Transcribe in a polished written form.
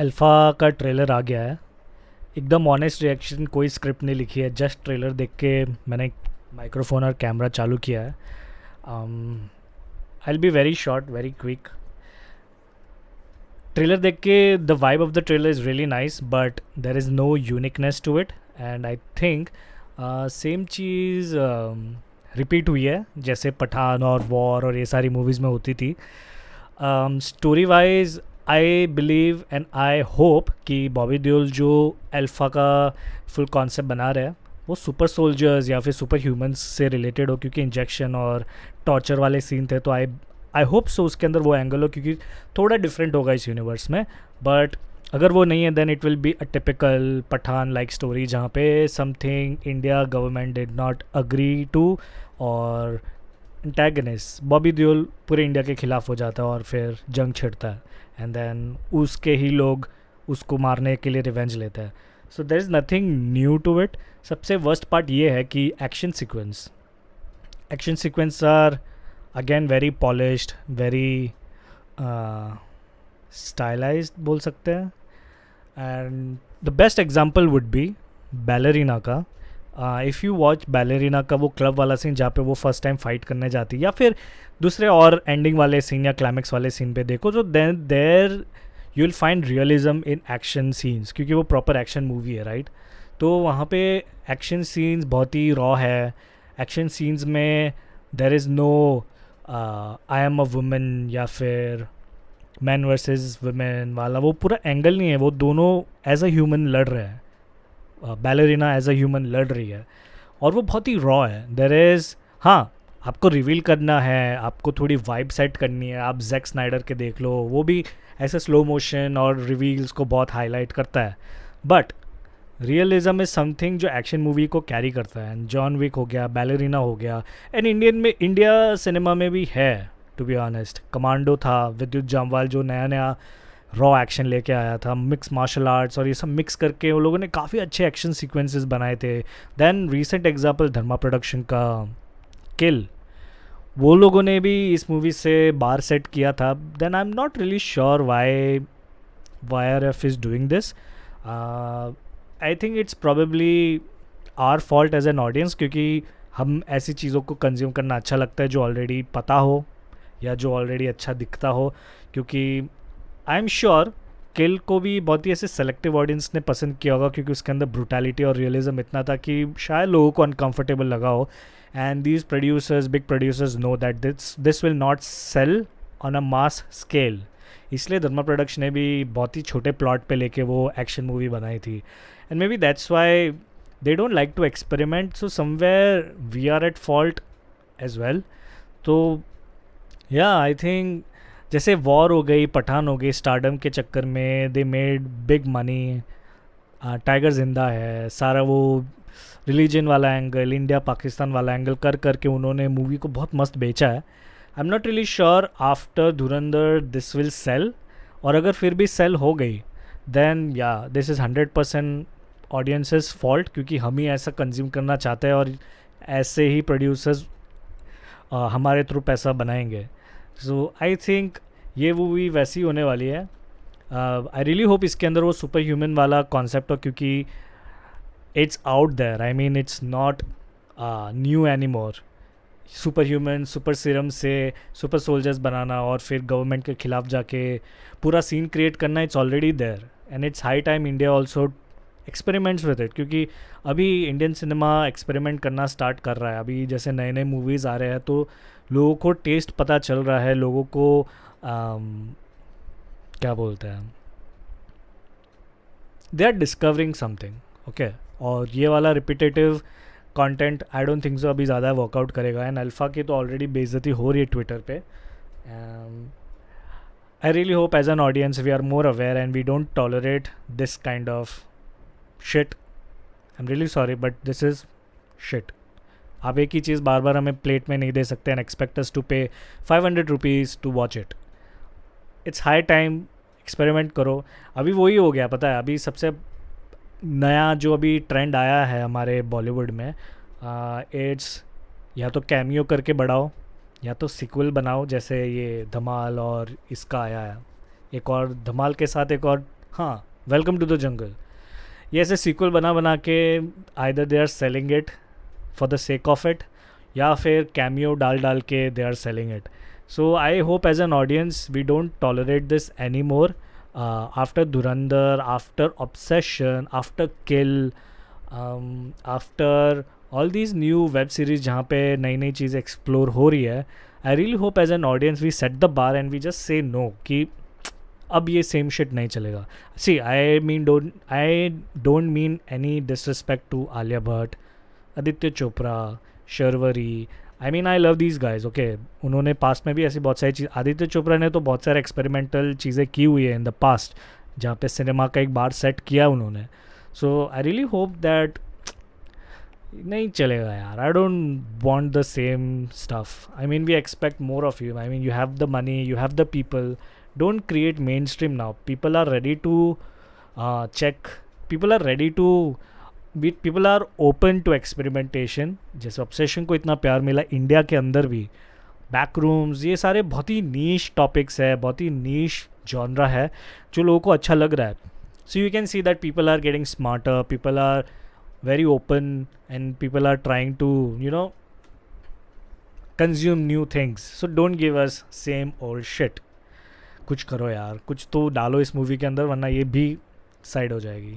Alpha का trailer आ गया है। एकदम ऑनेस्ट रिएक्शन, कोई स्क्रिप्ट नहीं लिखी है, जस्ट ट्रेलर देख के मैंने माइक्रोफोन और कैमरा चालू किया है। I will be very short, very quick. Trailer देख के the vibe of the trailer is really nice, but there is no uniqueness to it. And I think same चीज़ रिपीट हुई है जैसे पठान और वॉर और ये सारी मूवीज़ में होती थी। Story wise I believe and I hope कि बॉबी देओल जो अल्फ़ा का फुल कॉन्सेप्ट बना रहे हैं वो सुपर सोल्जर्स या फिर सुपर ह्यूमंस से रिलेटेड हो, क्योंकि इंजेक्शन और टॉर्चर वाले सीन थे। तो आई होप सो उसके अंदर वो एंगल हो, क्योंकि थोड़ा डिफरेंट होगा इस यूनिवर्स में। बट अगर वो नहीं है then it will be a typical Pathaan like story, जहाँ पे something India government did not agree to, और एंटेगनिस्ट बॉबी देओल पूरे इंडिया के ख़िलाफ़ हो जाता है और फिर जंग छिड़ता है, एंड देन उसके ही लोग उसको मारने के लिए रिवेंज लेते हैं। So there is nothing new to it. सबसे वर्स्ट पार्ट ये है कि action sequence are again very polished, very stylized बोल सकते हैं। And the best example would be ballerina का। इफ़ यू वॉच बैलरीना का वो क्लब वाला सीन जहाँ पे वो फर्स्ट टाइम फाइट करने जाती है, या फिर दूसरे और एंडिंग वाले सीन या क्लाइमेक्स वाले सीन पे देखो, तो there you will find realism in action scenes, क्योंकि वो प्रॉपर एक्शन मूवी है, राइट। तो वहाँ पे एक्शन सीन्स बहुत ही रॉ है। एक्शन सीन्स में there is no I am a women या फिर मैन वर्सेस वुमेन वाला वो पूरा एंगल नहीं है। वो दोनों एज अ ह्यूमन लड़ रहे हैं, बैलरीना एज अ ह्यूमन लड़ रही है, और वो बहुत ही रॉ है। देर इज़, हाँ, आपको रिवील करना है, आपको थोड़ी वाइब सेट करनी है, आप जैक स्नाइडर के देख लो, वो भी ऐसे स्लो मोशन और रिवील्स को बहुत हाईलाइट करता है। बट रियलिज्म इज समथिंग जो एक्शन मूवी को कैरी करता है। जॉन विक हो गया, बैलरीना हो गया, एंड इंडिया सिनेमा में भी है। टू बी ऑनेस्ट, कमांडो था, विद्युत जामवाल जो नया नया रॉ एक्शन लेके आया था, मिक्स मार्शल आर्ट्स और ये सब मिक्स करके उन लोगों ने काफ़ी अच्छे एक्शन सीक्वेंसेस बनाए थे। देन रीसेंट एग्जांपल धर्मा प्रोडक्शन का किल, वो लोगों ने भी इस मूवी से बार सेट किया था। Then I am not really sure why R F is doing this. I think it's probably our fault as an audience, क्योंकि हम ऐसी चीज़ों को कंज्यूम करना अच्छा लगता है जो ऑलरेडी पता हो या जो ऑलरेडी अच्छा दिखता हो। क्योंकि आई एम श्योर किल को भी बहुत ही ऐसे सेलेक्टिव ऑडियंस ने पसंद किया होगा, क्योंकि उसके अंदर ब्रूटैलिटी और रियलिज्म इतना था कि शायद लोगों को अनकंफर्टेबल लगा हो। And these producers, big producers know that this will not sell on a mass scale. इसलिए धर्मा प्रोडक्शन ने भी बहुत ही छोटे प्लॉट पे लेके वो एक्शन मूवी बनाई थी। And maybe that's why they don't like to experiment, so somewhere we are at fault as well. तो या आई थिंक जैसे वॉर हो गई, पठान हो गई, स्टारडम के चक्कर में they made big money. Tiger जिंदा है, सारा वो रिलीजन वाला एंगल, इंडिया पाकिस्तान वाला एंगल कर करके उन्होंने मूवी को बहुत मस्त बेचा है। आई am not really sure after Dhurandhar this will sell, और अगर फिर भी सेल हो गई देन या दिस इज़ 100% ऑडियंसेस फॉल्ट, क्योंकि हम ही ऐसा कंज्यूम करना चाहते हैं और ऐसे ही प्रोड्यूसर्स हमारे थ्रू पैसा बनाएंगे। सो आई थिंक ये मूवी वैसी होने वाली है। आई रियली होप इसके अंदर वो सुपर ह्यूमन वाला कॉन्सेप्ट हो, क्योंकि it's out there. I mean it's not new anymore. Super human, super serum से सुपर सोल्जर्स बनाना और फिर गवर्नमेंट के खिलाफ जाके पूरा सीन क्रिएट करना, it's already there. And it's high time India also experiments with it, क्योंकि अभी इंडियन सिनेमा एक्सपेरिमेंट करना स्टार्ट कर रहा है। अभी जैसे नए नए मूवीज़ आ रहे हैं तो लोगों को टेस्ट पता चल रहा है, लोगों को क्या बोलते हैं, they are discovering something. Okay, और ये वाला repetitive content I don't think so अभी ज़्यादा वर्कआउट करेगा। एंड अल्फ़ा की तो ऑलरेडी बेइज्जती हो रही है ट्विटर पे। I really hope as an audience we are more aware and we don't tolerate this kind of shit. I am really sorry but this is shit. आप एक ही चीज़ बार बार हमें प्लेट में नहीं दे सकते and expect us to pay 500 rupees to watch it. It's high time experiment करो। अभी वही हो गया, पता है, अभी सबसे नया जो अभी ट्रेंड आया है हमारे बॉलीवुड में, इट्स या तो कैमियो करके बढ़ाओ या तो सिक्वल बनाओ। जैसे ये धमाल और इसका आया है, एक और धमाल के साथ एक और हाँ, वेलकम टू द जंगल। ये ऐसे सीक्वल बना बना के either they are selling it for the sake of it, या फिर कैमियो डाल डाल के they are selling it. So I hope as an audience we don't tolerate this any more. After Dhurandhar, after obsession, after kill, after all these new web series जहाँ पे नई नई चीज़ें एक्सप्लोर हो रही है, I really hope as an audience we set the bar and we just say no कि अब ये सेम शिट नहीं चलेगा. See I don't mean any disrespect to Alia Bhatt, Aditya Chopra, Sharvari. I mean I love these guys, okay. उन्होंने past में भी ऐसी बहुत सारी चीज़, आदित्य चोपड़ा ने तो बहुत सारे एक्सपेरिमेंटल चीज़ें की हुई है इन द पास्ट, जहाँ पे सिनेमा का एक बार सेट किया उन्होंने. So I really hope that नहीं चलेगा यार. I don't want the same stuff. I mean we expect more of you. I mean you have the money, you have the people. Don't create mainstream now. People are ready to check. People are ready to people are open to experimentation. जैसे obsession को इतना प्यार मिला India के अंदर भी, back rooms, ये सारे बहुत ही नीश टॉपिक्स है, बहुत ही नीश जॉनरा है जो लोगों को अच्छा लग रहा है. So you can see that people are getting smarter, people are very open, and people are trying to consume new things. So don't give us same old shit. कुछ करो यार, कुछ तो डालो इस मूवी के अंदर, वरना ये भी साइड हो जाएगी.